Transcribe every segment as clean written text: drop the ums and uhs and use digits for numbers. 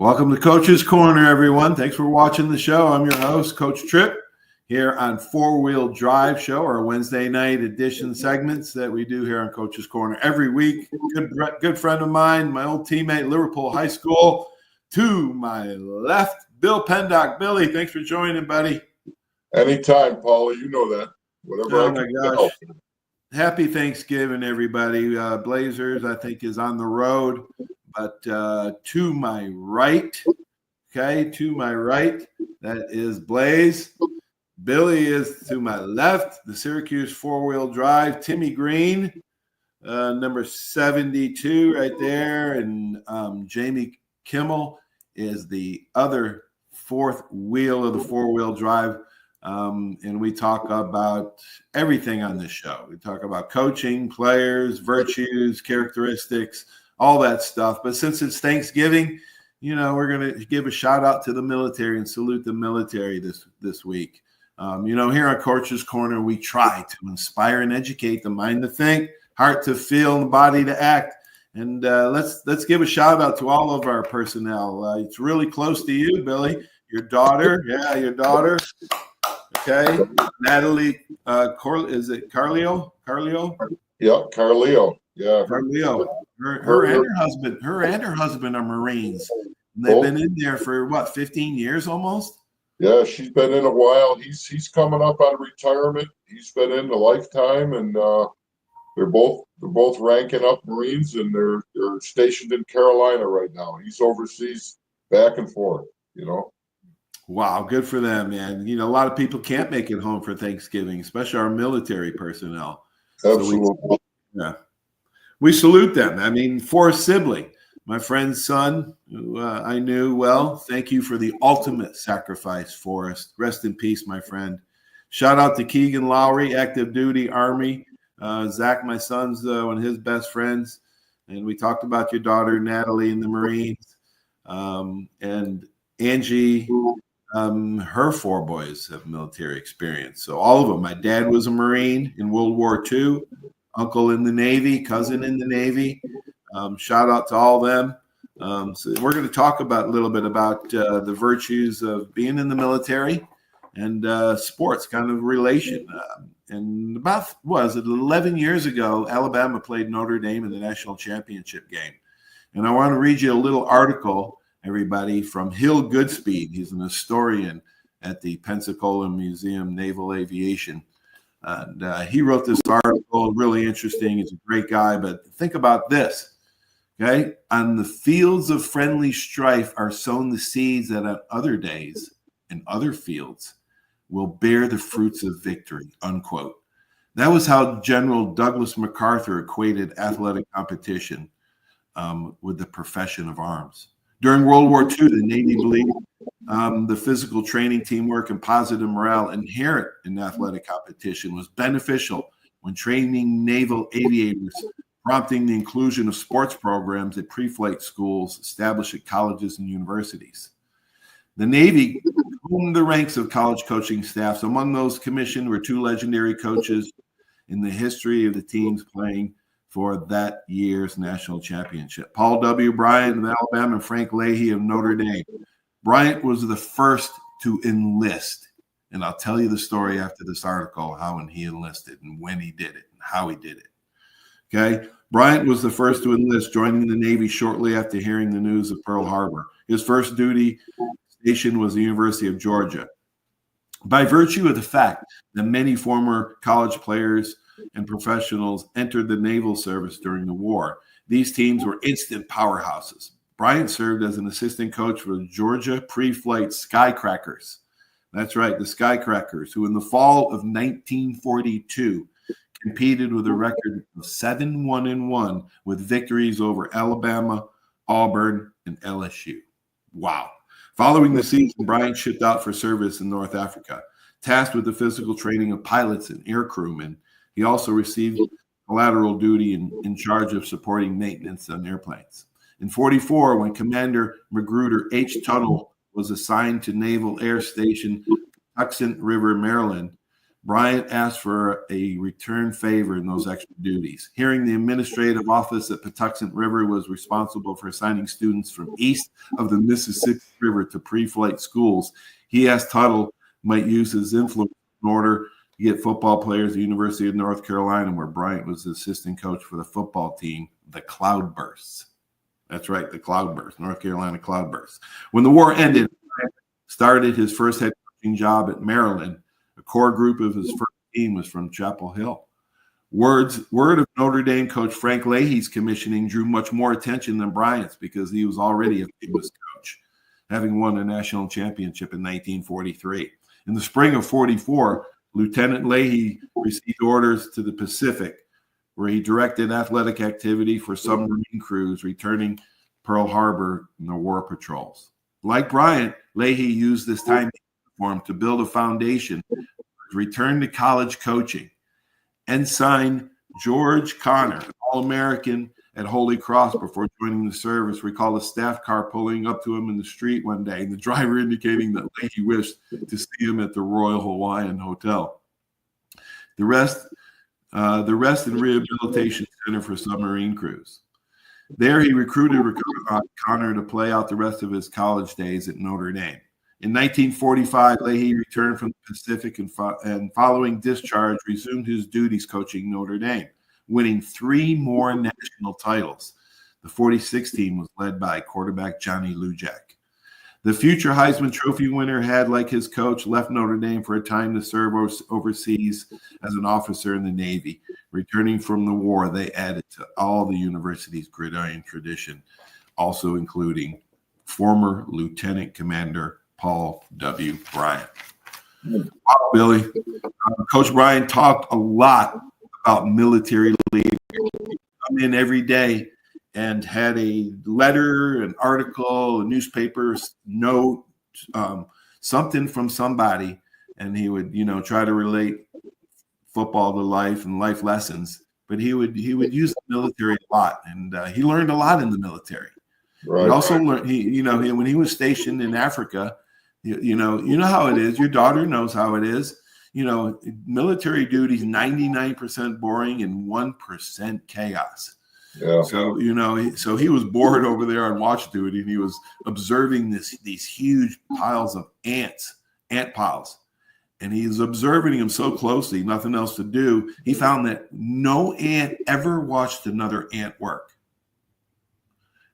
Welcome to Coach's Corner, everyone. Thanks for watching the show. I'm your host, Coach Tripp, here on Four Wheel Drive Show, our Wednesday night edition segments that we do here on Coach's Corner every week. Good friend of mine, my old teammate, Liverpool High School. To my left, Bill Pendock. Billy, thanks for joining, buddy. Anytime, Paula. You know that. Whatever. Oh, my gosh. Happy Thanksgiving, everybody. Blazers, I think, is on the road. But to my right, that is Blaze. Billy is to my left, the Syracuse four-wheel drive. Timmy Green, number 72 right there. And Jamie Kimmel is the other fourth wheel of the four-wheel drive. And we talk about everything on this show. We talk about coaching, players, virtues, characteristics, all that stuff. But since it's Thanksgiving, we're going to give a shout out to the military and salute the military this week. Here on Coach's Corner, we try to inspire and educate the mind to think, heart to feel, and the body to act. And let's give a shout out to all of our personnel. It's really close to you, Billy. Your daughter. Yeah, your daughter. Okay. Natalie, is it Carleo? Yeah, Carleo. Yeah. Carleo. Her and her husband are Marines. And they've been in there for 15 years almost? Yeah, she's been in a while. He's coming up on retirement. He's been in a lifetime, and they're both ranking up Marines, and they're stationed in Carolina right now. He's overseas back and forth, Wow, good for them, man. A lot of people can't make it home for Thanksgiving, especially our military personnel. Absolutely. We salute them. I mean, Forrest Sibley, my friend's son, who I knew well. Thank you for the ultimate sacrifice, Forrest. Rest in peace, my friend. Shout out to Keegan Lowry, active duty Army. Zach, my son's one of his best friends. And we talked about your daughter, Natalie, in the Marines. And Angie, her four boys have military experience. So all of them. My dad was a Marine in World War II. Uncle in the Navy, cousin in the Navy. Shout out to all them. So we're going to talk a little bit about the virtues of being in the military and sports, kind of relation. And about, 11 years ago, Alabama played Notre Dame in the national championship game. And I want to read you a little article, everybody, from Hill Goodspeed. He's an historian at the Pensacola Museum Naval Aviation. And he wrote this article, really interesting. He's a great guy, but think about this, okay? On the fields of friendly strife are sown the seeds that on other days and other fields will bear the fruits of victory, unquote. That was how General Douglas MacArthur equated athletic competition with the profession of arms. During World War II, the Navy believed the physical training, teamwork, and positive morale inherent in athletic competition was beneficial when training naval aviators, prompting the inclusion of sports programs at pre-flight schools established at colleges and universities. The Navy combed the ranks of college coaching staffs. Among those commissioned were two legendary coaches in the history of the teams playing for that year's national championship. Paul W. Bryant of Alabama and Frank Leahy of Notre Dame. Bryant was the first to enlist, and I'll tell you the story after this article, how he enlisted and when he did it and how he did it. Okay? Bryant was the first to enlist, joining the Navy shortly after hearing the news of Pearl Harbor. His first duty station was the University of Georgia. By virtue of the fact that many former college players and professionals entered the naval service during the war, these teams were instant powerhouses. Bryant served as an assistant coach for the Georgia pre-flight Skycrackers. That's right, the Skycrackers, who in the fall of 1942 competed with a record of 7-1-1 with victories over Alabama, Auburn, and LSU. Wow. Following the season, Bryant shipped out for service in North Africa, tasked with the physical training of pilots and air crewmen. He also received collateral duty in charge of supporting maintenance on airplanes. In 1944, when Commander Magruder H. Tuttle was assigned to Naval Air Station Tuxant River, Maryland, Bryant asked for a return favor in those extra duties. Hearing the administrative office at Patuxent River was responsible for assigning students from east of the Mississippi River to pre-flight schools, he asked Tuttle might use his influence in order to get football players at the University of North Carolina, where Bryant was the assistant coach for the football team, the Cloudbursts. That's right, the Cloudbursts, North Carolina Cloudbursts. When the war ended, Bryant started his first head coaching job at Maryland. A core group of his first team was from Chapel Hill. Word of Notre Dame coach Frank Leahy's commissioning drew much more attention than Bryant's because he was already a famous coach, having won a national championship in 1943. In the spring of 44, Lieutenant Leahy received orders to the Pacific, where he directed athletic activity for submarine crews returning Pearl Harbor in the war patrols. Like Bryant, Leahy used this time to build a foundation, return to college coaching. Ensign George Connor, an All-American at Holy Cross before joining the service, recalled a staff car pulling up to him in the street one day, and the driver indicating that Leahy wished to see him at the Royal Hawaiian Hotel. The rest and Rehabilitation Center for Submarine Crews. There, he recruited Connor to play out the rest of his college days at Notre Dame. In 1945, Leahy returned from the Pacific and following discharge, resumed his duties coaching Notre Dame, winning 3 more national titles. The 46 team was led by quarterback Johnny Lujack. The future Heisman Trophy winner had, like his coach, left Notre Dame for a time to serve overseas as an officer in the Navy. Returning from the war, they added to all the university's gridiron tradition, also including former Lieutenant Commander Paul W. Bryant. Wow, Billy. Coach Bryant talked a lot about military leaders. He'd come in every day and had a letter, an article, a newspaper note, something from somebody, and he would, try to relate football to life and life lessons. But he would use the military a lot, and he learned a lot in the military. Right. He also learned, when he was stationed in Africa. You know how it is. Your daughter knows how it is. Military duty is 99% boring and 1% chaos. Yeah. So he was bored over there on watch duty, and he was observing these huge piles of ant piles, and he was observing them so closely, nothing else to do. He found that no ant ever watched another ant work.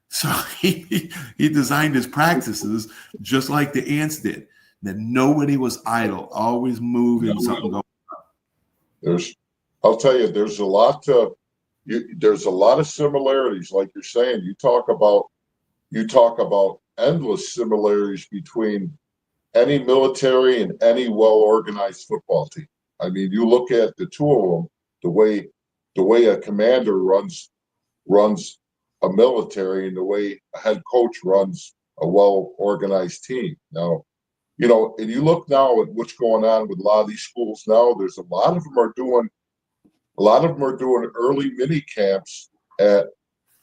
So he designed his practices just like the ants did. That nobody was idle, always moving, something going on. I'll tell you, there's a lot of similarities, like you're saying. You talk about endless similarities between any military and any well-organized football team. I mean, you look at the two of them, the way a commander runs a military and the way a head coach runs a well-organized team. Now, and you look now at what's going on with a lot of these schools now, there's a lot of them are doing early mini camps at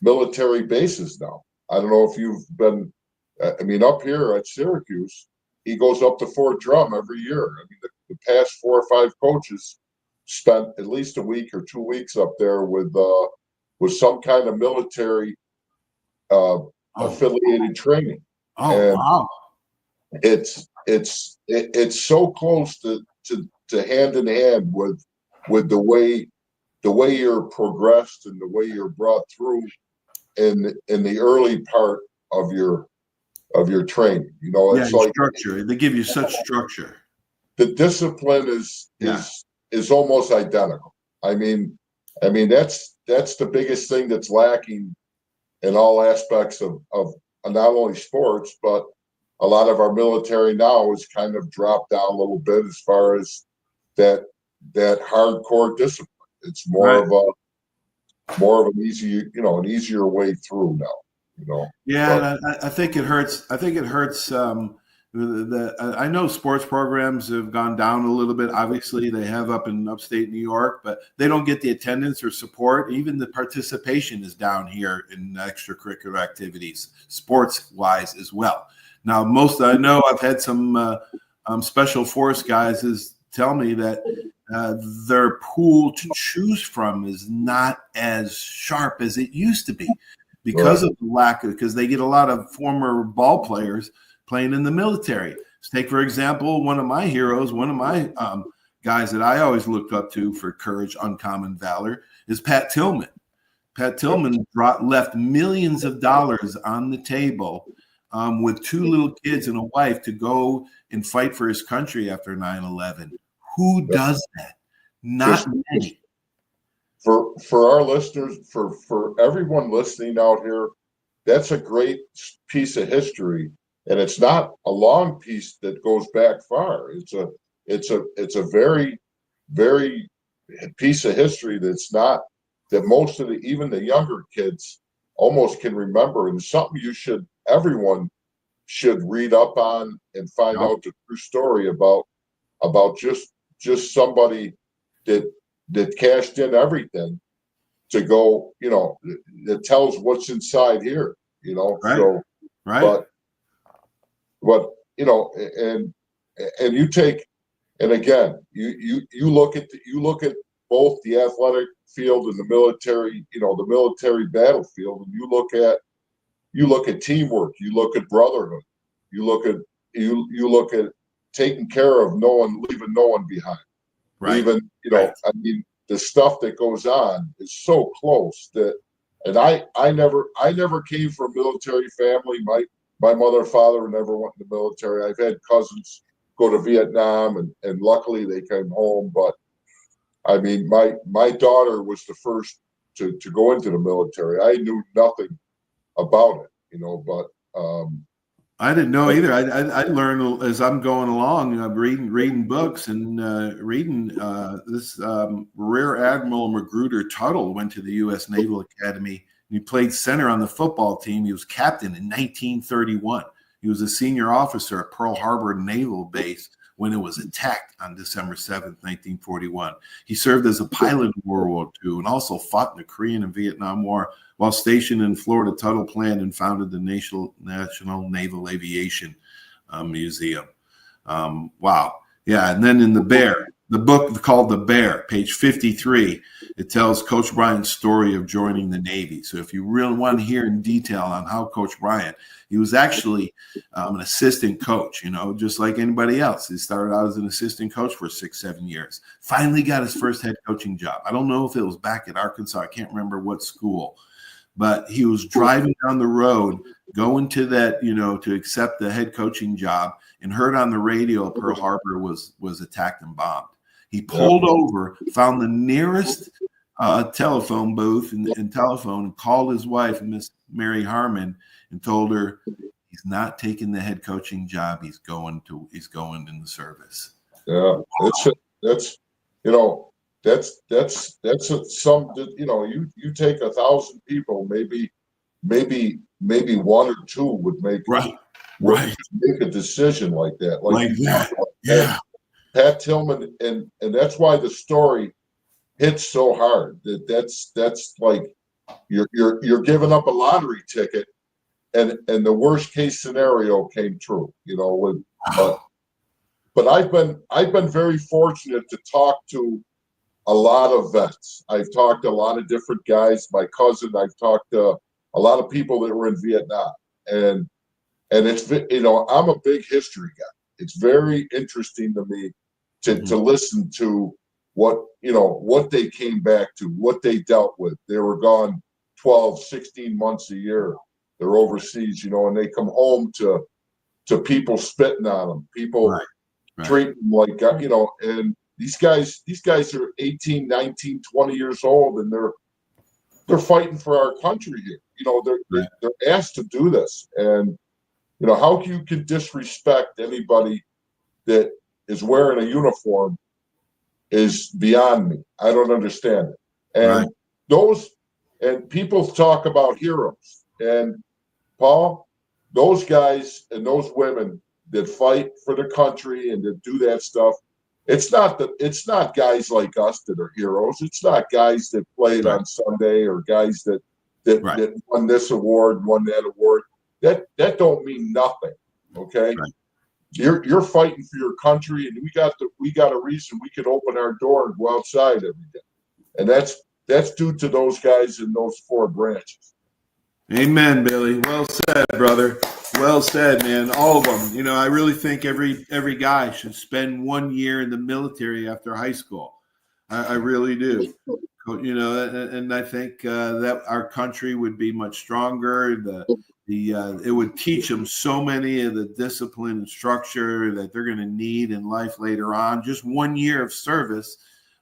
military bases now. I don't know if you've been, up here at Syracuse, he goes up to Fort Drum every year. I mean, the past 4 or 5 coaches spent at least a week or 2 weeks up there with some kind of military affiliated training. Oh, wow! It's so close to hand in hand with the way you're progressed and the way you're brought through in the early part of your training. It's like structure. They give you such structure. The discipline is almost identical. I mean that's the biggest thing that's lacking in all aspects of not only sports, but a lot of our military now has kind of dropped down a little bit as far as that hardcore discipline. It's more of an easier way through now. Yeah, and I think it hurts. I think it hurts. I know sports programs have gone down a little bit. Obviously, they have up in upstate New York, but they don't get the attendance or support. Even the participation is down here in extracurricular activities, sports-wise as well. Now, I've had some special force guys tell me that their pool to choose from is not as sharp as it used to be because of the lack of, because they get a lot of former ball players playing in the military. Let's take, for example, one of my heroes, one of my guys that I always looked up to for courage, uncommon valor, is Pat Tillman. Pat Tillman left millions of dollars on the table with 2 little kids and a wife to go and fight for his country after 9/11. Who does that? Not many. For our listeners, for everyone listening out here, that's a great piece of history, and it's not a long piece that goes back far. It's a very, very piece of history that most of even the younger kids almost can remember, and something everyone should read up on and find out the true story about just somebody that cashed in everything to go, that tells what's inside here, Right. So, right. But and you take, and again, you look at both the athletic field and the military, the military battlefield, and you look at teamwork, you look at brotherhood, you look at taking care of leaving no one behind. Right. Even, I mean, the stuff that goes on is so close and I never came from a military family. My mother and father never went in the military. I've had cousins go to Vietnam and luckily they came home. But I mean, my daughter was the first to go into the military. I knew nothing about it, but I didn't know either. I learned as I'm going along, reading books and reading this Rear Admiral Magruder Tuttle went to the U.S. Naval Academy. And he played center on the football team. He was captain in 1931. He was a senior officer at Pearl Harbor Naval Base when it was attacked on December 7th, 1941. He served as a pilot in World War II and also fought in the Korean and Vietnam War. While stationed in Florida, Tuttle planned and founded the National Naval Aviation Museum. Wow. Yeah. And then in the book called The Bear, page 53, it tells Coach Bryant's story of joining the Navy. So if you really want to hear in detail on how Coach Bryant, he was actually an assistant coach, just like anybody else. He started out as an assistant coach for 6-7 years. Finally got his first head coaching job. I don't know if it was back at Arkansas. I can't remember what school. But he was driving down the road, going to that, to accept the head coaching job, and heard on the radio Pearl Harbor was attacked and bombed. He pulled over, found the nearest telephone booth and telephone, and called his wife, Miss Mary Harmon, and told her he's not taking the head coaching job. He's going in the service. Yeah, that's some, you take 1,000 people, maybe 1 or 2 would make make a decision like that. Like that. Yeah. Pat Tillman, and that's why the story hits so hard. That's like you're giving up a lottery ticket, and the worst case scenario came true. But I've been very fortunate to talk to a lot of vets. I've talked to a lot of different guys. My cousin, I've talked to a lot of people that were in Vietnam, and it's, I'm a big history guy. It's very interesting to me to listen to what they came back to, what they dealt with. They were gone 12, 16 months a year. They're overseas, and they come home to people spitting on them, people treating them like, and these guys are 18, 19, 20 years old, and they're fighting for our country here. They're asked to do this, and how you can disrespect anybody that is wearing a uniform is beyond me. I don't understand it. And and people talk about heroes, and Paul, those guys and those women that fight for the country and that do that stuff, it's not guys like us that are heroes. It's not guys that played on Sunday or guys that won this award, won that award. That don't mean nothing. Okay. You're fighting for your country, and we got a reason we can open our door and go outside every day, and that's due to those guys in those four branches. Amen, Billy. Well said, brother. Well said, man. All of them. You know, I really think every guy should spend 1 year in the military after high school. I really do. You know, and I think that our country would be much stronger. It would teach them so many of the discipline and structure that they're going to need in life later on. Just 1 year of service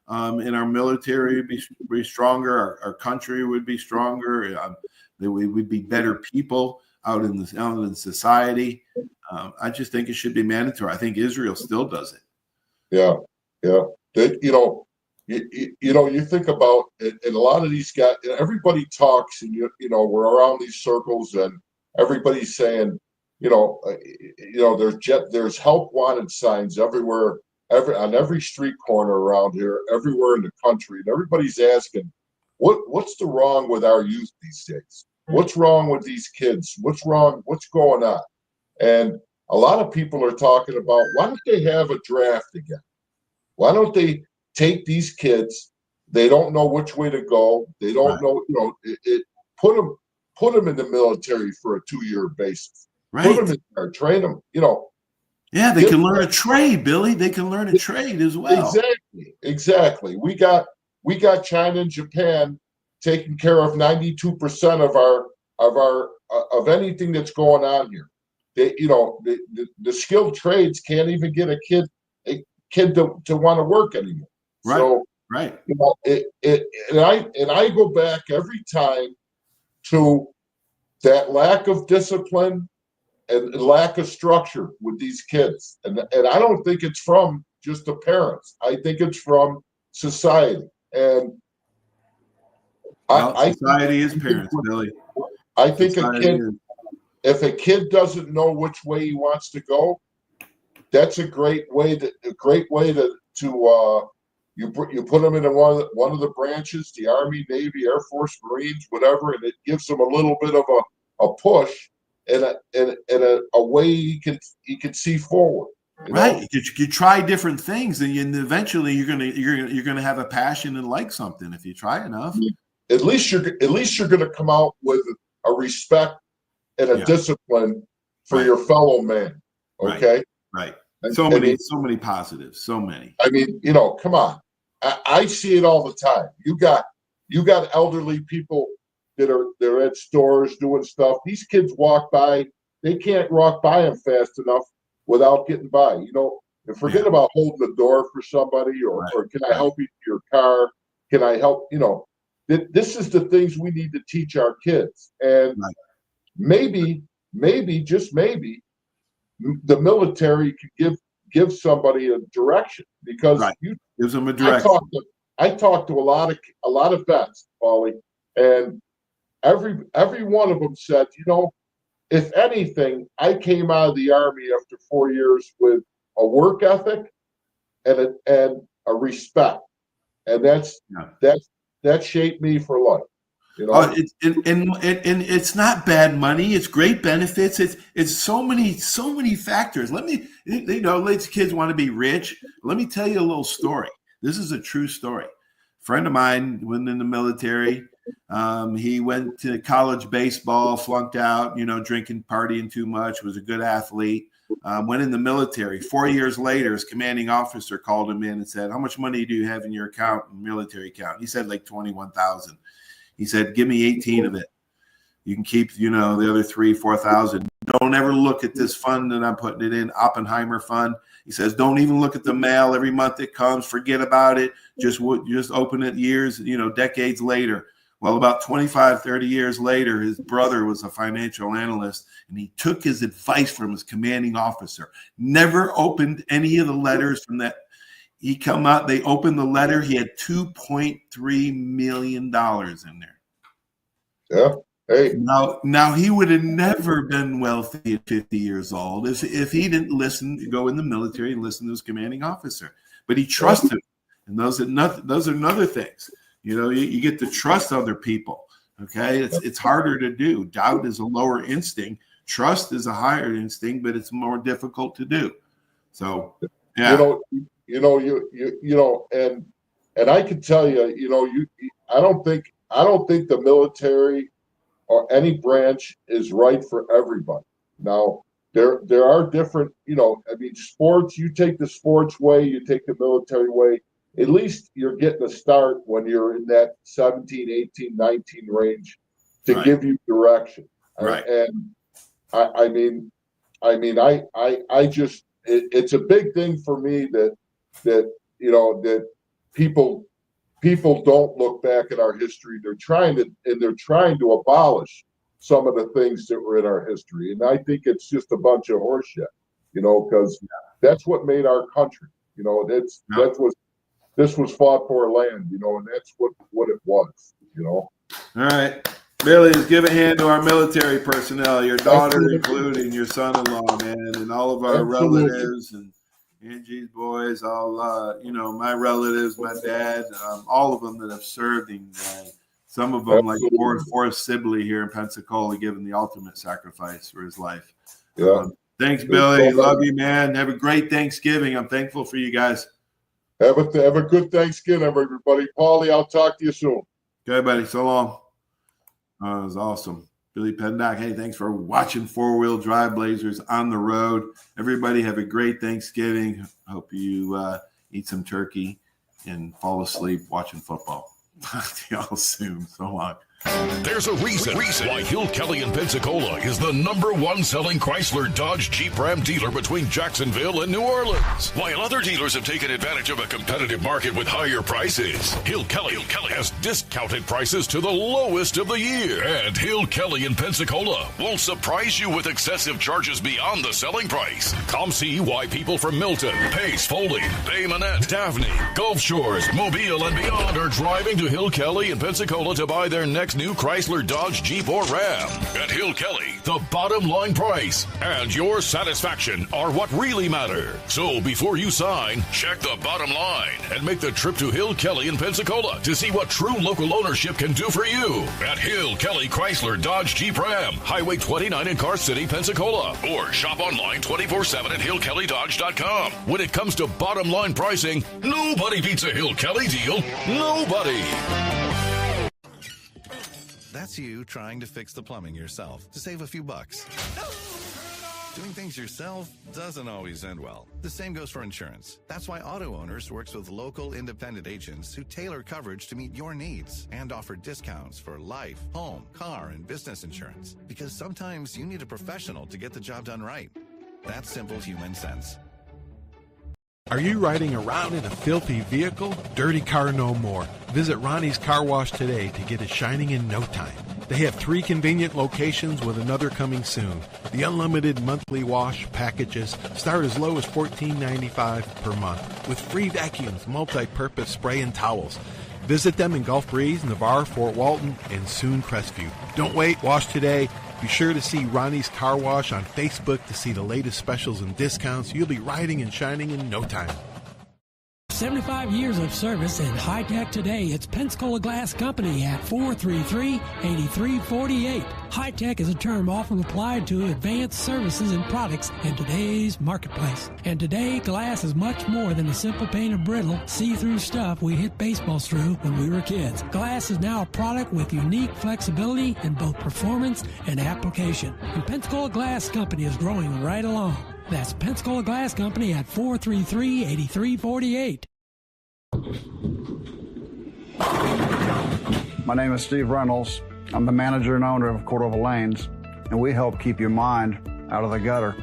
in our military would be stronger. Our country would be stronger. That we would be better people out in society. I just think it should be mandatory. I think Israel still does it. Yeah, yeah. You think about it, and a lot of these guys, everybody talks, and we're around these circles, and everybody's saying, there's help wanted signs everywhere, on every street corner around here, everywhere in the country, and everybody's asking, what's the wrong with our youth these days? What's wrong with these kids? What's wrong? What's going on? And a lot of people are talking about, why don't they have a draft again? Why don't they take these kids? They don't know which way to go. They don't know, put them in the military for a 2-year basis. Right. Put them in there, train them, Yeah, they can learn a trade, Billy. They can learn a trade as well. Exactly. We got China and Japan taking care of 92% of anything that's going on here. They, the skilled trades can't even get a kid to want to work anymore. Right. So, right. And I go back every time to that lack of discipline and lack of structure with these kids. And I don't think it's from just the parents. I think it's from society. And society is parents, Billy. I think if a kid doesn't know which way he wants to go, that's a great way to you put them in one of the branches, the Army, Navy, Air Force, Marines, whatever, and it gives them a little bit of a push and a way he can see forward. Right. You try different things, and eventually you're gonna have a passion and like something if you try enough. At least you're gonna come out with a respect and a discipline for your fellow man. Okay. Right. So many positives. So many. I mean, come on. I see it all the time. You got elderly people they're at stores doing stuff. These kids walk by. They can't walk by them fast enough without getting by. And forget about holding the door for somebody or can I help you to your car? Can I help? This is the things we need to teach our kids. And maybe, just maybe, the military could give somebody a direction, because gives them a direction. I talked to a lot of vets, Paulie, and every one of them said, if anything, I came out of the Army after 4 years with a work ethic and a respect, and that shaped me for life. It's not bad money. It's great benefits. It's so many factors. These kids want to be rich. Let me tell you a little story. This is a true story. A friend of mine went in the military. He went to college baseball, flunked out, drinking, partying too much, was a good athlete, went in the military. 4 years later, his commanding officer called him in and said, "How much money do you have in your military account?" He said, like 21,000. He said, "Give me 18 of it. You can keep, the other 3,000-4,000. Don't ever look at this fund that I'm putting it in, Oppenheimer fund." He says, "Don't even look at the mail every month it comes. Forget about it. Just open it decades later." Well, about 25, 30 years later, his brother was a financial analyst, and he took his advice from his commanding officer. Never opened any of the letters from that. He come out, they opened the letter. He had $2.3 million in there. Yeah. Hey. Now he would have never been wealthy at 50 years old if he didn't go in the military and listen to his commanding officer. But he trusted him. And those are another things. You get to trust other people. Okay. It's harder to do. Doubt is a lower instinct. trust is a higher instinct, but it's more difficult to do. So, yeah. And I can tell you, I don't think the military or any branch is right for everybody. Now, there are different, sports, you take the sports way, you take the military way, at least you're getting a start when you're in that 17, 18, 19 range to give you direction. Right. And I just, it's a big thing for me that people don't look back at our history. They're trying to abolish some of the things that were in our history. And I think it's just a bunch of horseshit, because that's what made our country. This was fought for land, and that's what it was, All right. Billy, give a hand to our military personnel, your daughter including, your son-in-law, man, and all of our relatives and Angie's boys, all, my relatives, my dad, all of them that have served him. Some of them, like Forrest Sibley here in Pensacola, giving the ultimate sacrifice for his life. Yeah. Thanks, Billy. Love you, man. Have a great Thanksgiving. I'm thankful for you guys. Have a good Thanksgiving, everybody. Paulie, I'll talk to you soon. Okay, buddy. So long. That was awesome. Billy Pendock, hey, thanks for watching Four-Wheel Drive Blazers on the road. Everybody have a great Thanksgiving. Hope you eat some turkey and fall asleep watching football. Talk to y'all soon. So long. There's a reason why Hill Kelly in Pensacola is the #1 selling Chrysler, Dodge, Jeep, Ram dealer between Jacksonville and New Orleans. While other dealers have taken advantage of a competitive market with higher prices, Hill Kelly has discounted prices to the lowest of the year. And Hill Kelly in Pensacola won't surprise you with excessive charges beyond the selling price. Come see why people from Milton, Pace, Foley, Bay Minette, Daphne, Gulf Shores, Mobile, and beyond are driving to Hill Kelly in Pensacola to buy their next new Chrysler, Dodge, Jeep, or Ram. At Hill Kelly, the bottom line price and your satisfaction are what really matter. So before you sign, check the bottom line and make the trip to Hill Kelly in Pensacola to see what true local ownership can do for you. At Hill Kelly Chrysler, Dodge, Jeep, Ram, Highway 29 in Car City, Pensacola. Or shop online 24/7 at hillkellydodge.com. When it comes to bottom line pricing, nobody beats a Hill Kelly deal. Nobody. That's you trying to fix the plumbing yourself to save a few bucks. Doing things yourself doesn't always end well. The same goes for insurance. That's why Auto Owners works with local independent agents who tailor coverage to meet your needs and offer discounts for life, home, car, and business insurance. Because sometimes you need a professional to get the job done right. That's simple human sense. Are you riding around in a filthy vehicle? Dirty car no more. Visit Ronnie's Car Wash today to get it shining in no time. They have 3 convenient locations with another coming soon. The unlimited monthly wash packages start as low as $14.95 per month with free vacuums, multi-purpose spray, and towels. Visit them in Gulf Breeze, Navarre, Fort Walton, and soon Crestview. Don't wait. Wash today. Be sure to see Ronnie's Car Wash on Facebook to see the latest specials and discounts. You'll be riding and shining in no time. 75 years of service in high tech today. It's Pensacola Glass Company at 433-8348. High tech is a term often applied to advanced services and products in today's marketplace. And today, glass is much more than a simple pane of brittle, see-through stuff we hit baseballs through when we were kids. Glass is now a product with unique flexibility in both performance and application. And Pensacola Glass Company is growing right along. That's Pensacola Glass Company at 433-8348. My name is Steve Reynolds. I'm the manager and owner of Cordova Lanes, and we help keep your mind out of the gutter.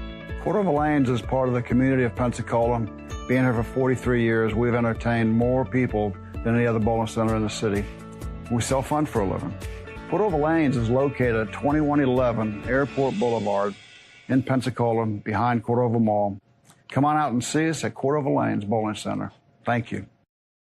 Cordova Lanes is part of the community of Pensacola. Being here for 43 years, we've entertained more people than any other bowling center in the city. We sell fun for a living. Cordova Lanes is located at 2111 Airport Boulevard in Pensacola, behind Cordova Mall. Come on out and see us at Cordova Lanes Bowling Center. Thank you.